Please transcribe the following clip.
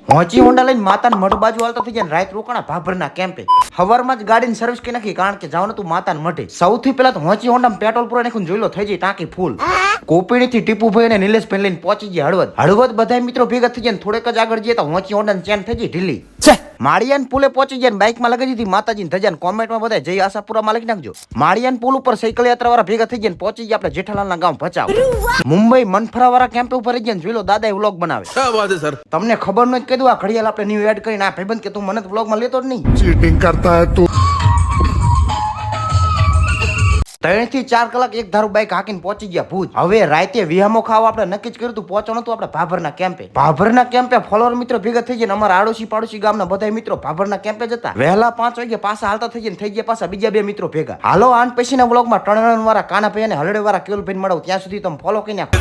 હોચી Honda લઈને માતાને મઢ બાજુ હાલતા થઈ ગયા રાત રોકાણા ભાભરના કેમ્પે. હવારમાં જ ગાડીની સર્વિસ કરી નાખી કારણ કે જવાનું તું માતાને મઢે. સૌથી પહેલા તો હોચી હોન્ડામાં પેટ્રોલ પૂરા નાખીને જોઈ લો થઈ જાય ટાંકી ફૂલ. કોપીણીથી ટીપુભાઈ અને નિલેશભાઈ લઈને પહોંચી ગયા હળવદ બધા મિત્રો ભેગા થઈ ગયા. થોડેક જ આગળ જઈએ તો હોચી હોન્ડાની ચેન થઈ ગઈ ઢીલી. માળિયાન પુલે પહોંચી ગયા બાઇકમાં લગાવી દીધી માતાજીની ધજાને. કોમેન્ટમાં બધા જય આશાપુરામાં લખી નાખજો. માળિયાન પુલ ઉપર સાયકલ યાત્રા વાળા ભેગા થઈ ગયા પહોંચી ગયા આપણે જેઠાલાલના ગામ ભચાઉ. મુંબઈ મનફરા વાળા કેમ્પ ઉપર રહી ગયા જોઈ લો દાદા વ્લોગ બનાવે. તમને ખબર નથી કીધું આ ઘડિયાળ આપણે ન્યુ એડ કરીને આ ભાઈબંધ કે તું મને વ્લોગમાં લેતો જ નહીં. चीटिंग करता है तू. 3 થી 4 કલાક એક ધારું બાઈક હાકીને પહોંચી ગયા ભુજ. હવે રાતે વિહામો ખાવા આપણે નક્કી જ કર્યું હતું પહોંચવાનું હતું આપણે ભાભરના કેમ્પે. ભાભરના કેમ્પે ફોલોવર મિત્રો ભેગા થઈ ગયા. અમારા આડોશી પાડોશી ગામના બધા મિત્રો ભાભરના કેમ્પે જતા વહેલા 5 વાગે પાછા હાલતા થઈ ગયા પાછા બીજા 2 મિત્રો ભેગા. હાલો આન પછીના વ્લોગમાં ટણણ વાળા કાનાભાઈ અને હલડે વાળા કેવલભાઈ મળો ત્યાં સુધી તમે ફોલો કરી નાખો.